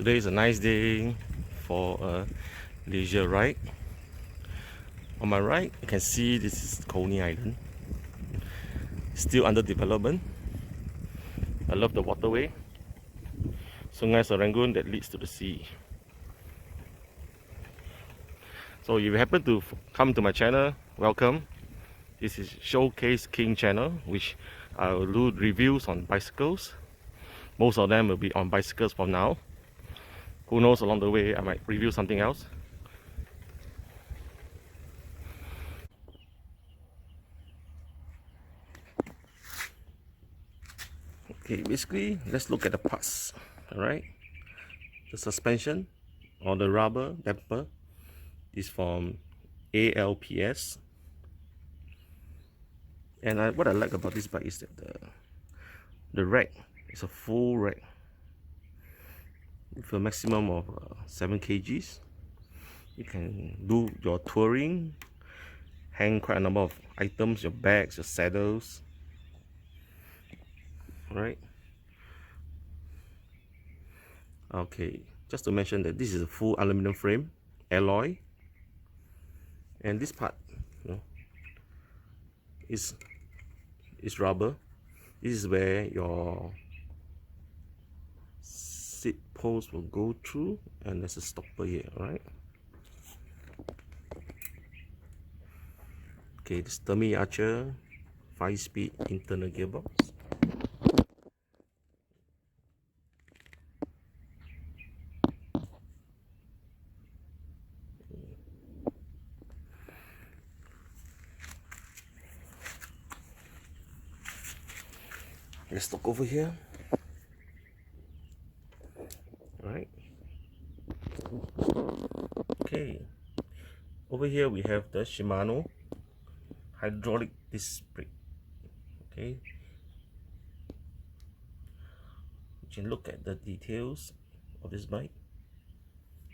Today is a nice day for a leisure ride. On my right, you can see this is Coney Island. Still under development. I love the waterway. Sungai Serangoon that leads to the sea. So if you happen to come to my channel, welcome. This is Showcase King channel, which I will do reviews on bicycles. Most of them will be on bicycles for now. Who knows, along the way I might review something else. Okay, basically let's look at the parts. Alright, the suspension or the rubber damper is from ALPS, and what I like about this bike is that the rack is a full rack with a maximum of 7 kgs. You can do your touring, hang quite a number of items, your bags, your saddles. Right. Okay, just to mention that this is a full aluminum frame, alloy, and this part, is rubber. This is where your seat post will go through, and there's a stopper here. Alright. Okay, this Sturmy Archer 5-speed internal gearbox. Let's look over here. Alright. Okay. Over here we have the Shimano hydraulic disc brake. Okay. You can look at the details of this bike.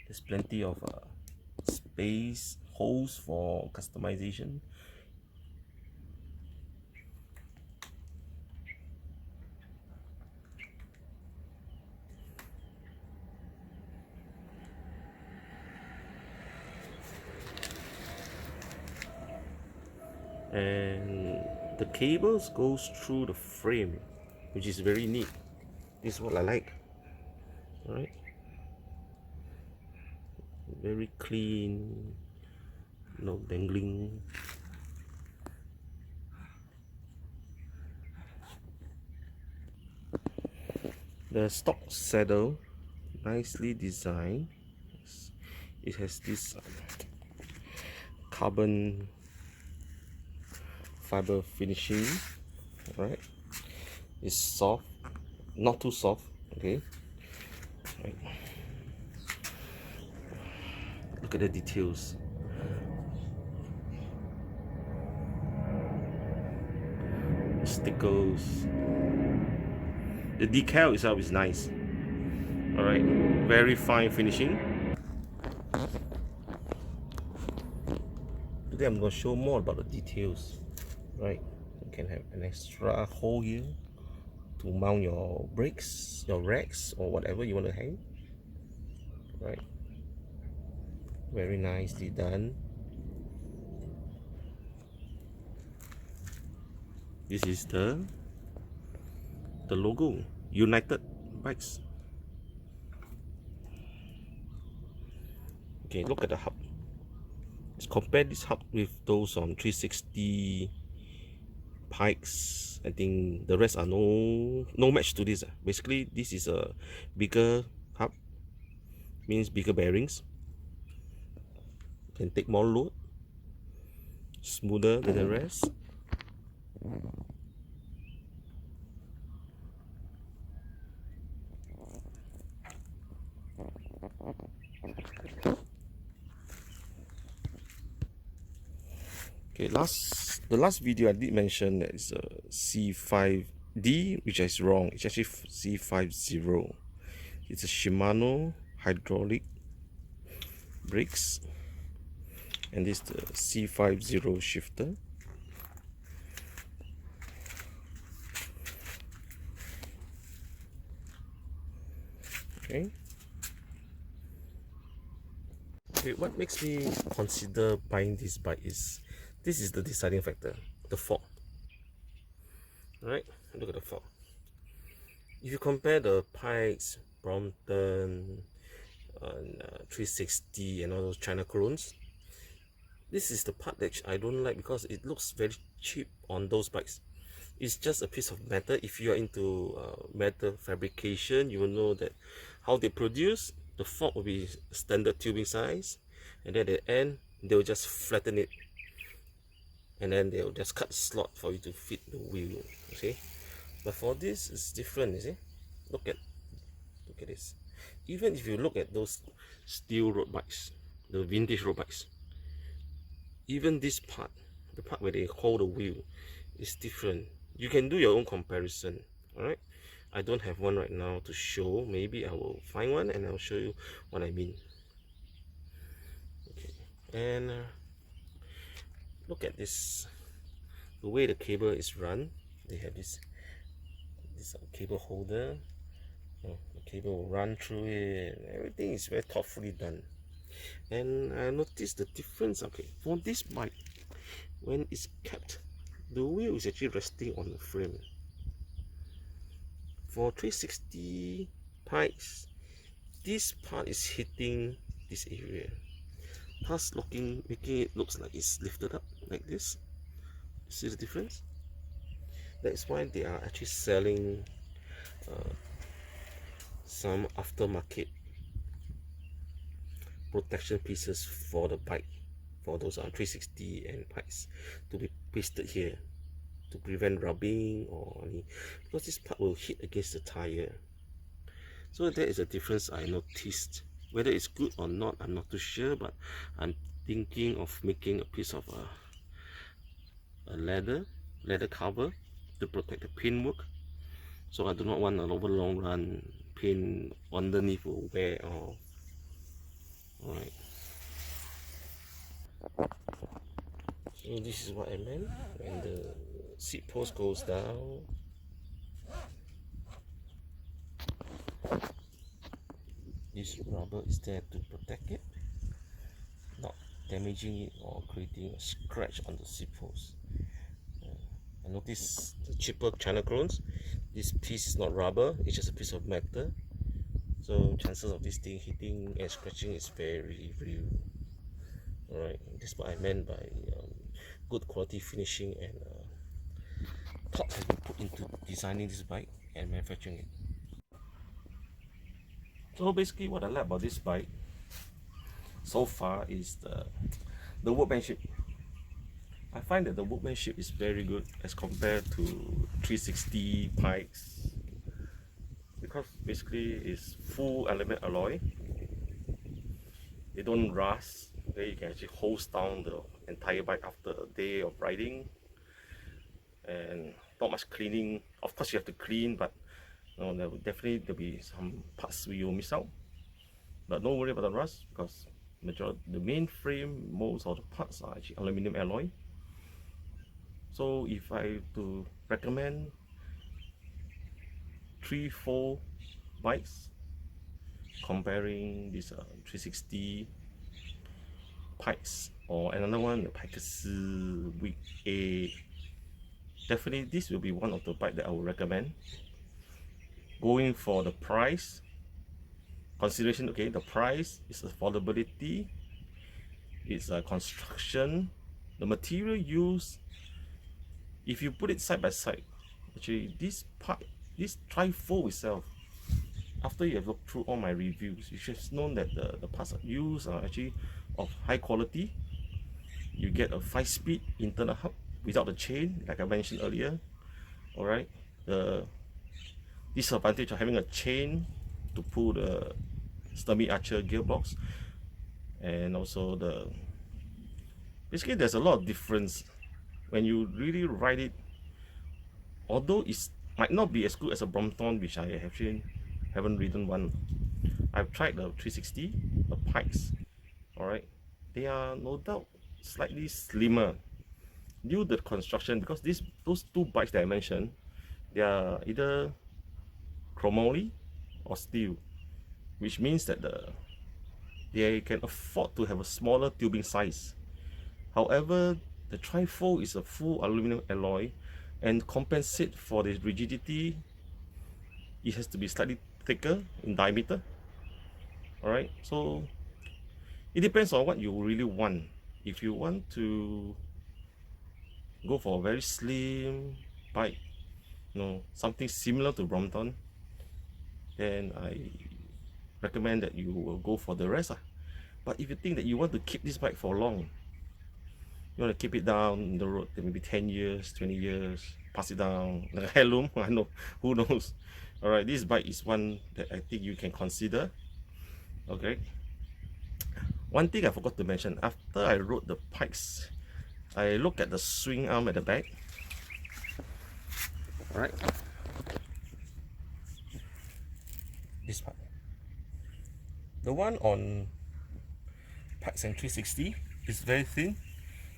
There's plenty of space, holes for customization. And the cables goes through the frame, which is very neat. This is what I like. Alright, very clean, no dangling. The stock saddle, nicely designed. It has this carbon fiber finishing. Right, it's soft, not too soft. Okay. Right. Look at the details. The stickers, the decal itself is nice. All right, very fine finishing. Today I'm going to show more about the details. Right, you can have an extra hole here to mount your brakes, your racks, or whatever you want to hang. Right, very nicely done. This is the logo, United Bikes. Okay, look at the hub. Let's compare this hub with those on 360 Pikes. I think the rest are no match to this. Basically, this is a bigger hub, means bigger bearings, can take more load, smoother than the rest. Okay, the last video I did mention that is a C5D, which is wrong. It's actually C50. It's a Shimano hydraulic brakes, and this is the C50 shifter. Okay, Okay, what makes me consider buying this bike is, this is the deciding factor, the fork. Alright, look at the fork. If you compare the Pikes, Brompton, 360 and all those China clones, this is the part that I don't like because it looks very cheap on those bikes. It's just a piece of metal. If you are into metal fabrication, you will know that how they produce. The fork will be standard tubing size, and then at the end they will just flatten it, and then they will just cut the slot for you to fit the wheel. You see, but for this it's different. You see, look at this. Even if you look at those steel road bikes, the vintage road bikes, even this part, the part where they hold the wheel, is different. You can do your own comparison. All right, I don't have one right now to show. Maybe I will find one and I'll show you what I mean. Okay, and look at this, the way the cable is run. They have this cable holder. The cable will run through it. Everything is very thoughtfully done. And I noticed the difference. Okay, for this bike, when it's kept, the wheel is actually resting on the frame. For 360 Pikes, this part is hitting this area, thus making it looks like it's lifted up like this. See the difference? That's why they are actually selling some aftermarket protection pieces for the bike, for those 360 and Pikes, to be pasted here to prevent rubbing or any, because this part will hit against the tire. So that is a difference I noticed. Whether it's good or not, I'm not too sure, but I'm thinking of making a piece of a leather cover to protect the paintwork, so I do not want over the long run paint underneath will wear off. Alright, so this is what I meant when the seat post goes down. This rubber is there to protect it, not damaging it or creating a scratch on the seat post. I notice the cheaper China clones, this piece is not rubber, it's just a piece of metal. So chances of this thing hitting and scratching is very real. Alright, that's what I meant by good quality finishing, and thought has been put into designing this bike and manufacturing it. So basically what I like about this bike so far is the workmanship. I find that the workmanship is very good as compared to 360 Pikes, because basically it's full element alloy. They don't rust. Okay, you can actually hose down the entire bike after a day of riding, and not much cleaning. Of course you have to clean, but there will definitely be some parts you will miss out, but don't worry about the rust, because the main frame, most of the parts are actually aluminum alloy. So if I to recommend 3-4 bikes comparing this 360 Pikes or another one, the Pikes Week A, definitely this will be one of the bike that I would recommend. Going for the price consideration, okay, the price is affordability, it's a construction, the material used. If you put it side by side, actually this Trifold itself, after you have looked through all my reviews, you should have known that the parts used are actually of high quality. You get a 5-speed internal hub without the chain, like I mentioned earlier. Alright, the disadvantage of having a chain to pull the Sturmy Archer gearbox, and also basically there's a lot of difference when you really ride it. Although it might not be as good as a Brompton, which I actually haven't ridden one. I've tried the 360, the Pikes. Alright, they are no doubt slightly slimmer due to the construction, because those two bikes that I mentioned, they are either chromoly or steel, which means that they can afford to have a smaller tubing size. However, the Trifold is a full aluminum alloy, and compensate for the rigidity, it has to be slightly thicker in diameter. Alright, so it depends on what you really want. If you want to go for a very slim bike, something similar to Brompton, then I recommend that you will go for the rest. But if you think that you want to keep this bike for long, you want to keep it down the road, maybe 10 years, 20 years, pass it down, like a heirloom, I know, who knows. Alright, this bike is one that I think you can consider. Okay. One thing I forgot to mention, after I rode the pikes, I look at the swing arm at the back. Alright. This part. The one on Pikes and 360 is very thin.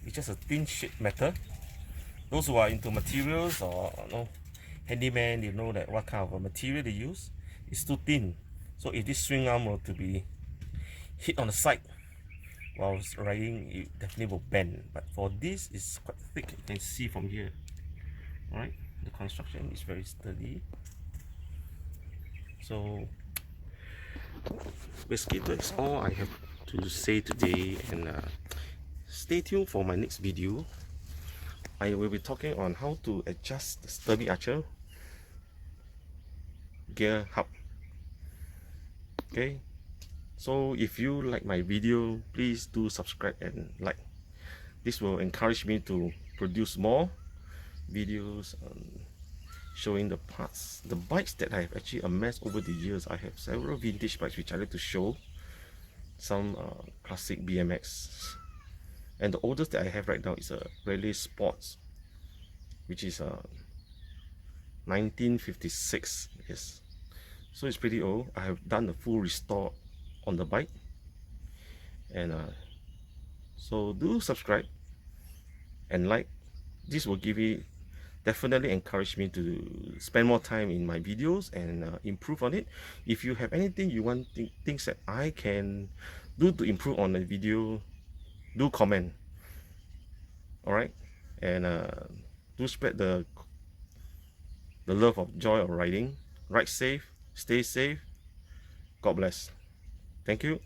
It's just a thin sheet metal. Those who are into materials or handyman, they know that what kind of a material they use. It's too thin. So if this swing arm were to be hit on the side while riding, it definitely will bend. But for this, it's quite thick. You can see from here. Alright, the construction is very sturdy. So basically that's all I have to say today, and stay tuned for my next video. I will be talking on how to adjust the Sturdy Archer gear hub. Okay, so if you like my video, please do subscribe and like. This will encourage me to produce more videos showing the parts, the bikes that I have actually amassed over the years. I have several vintage bikes which I like to show, some classic BMX, and the oldest that I have right now is a Raleigh Sports, which is 1956. Yes, so it's pretty old. I have done the full restore on the bike, and so do subscribe and like. This will give me definitely encourage me to spend more time in my videos and improve on it. If you have anything you want, things that I can do to improve on the video, do comment. Alright, and do spread the love of joy of riding. Ride safe, stay safe. God bless. Thank you.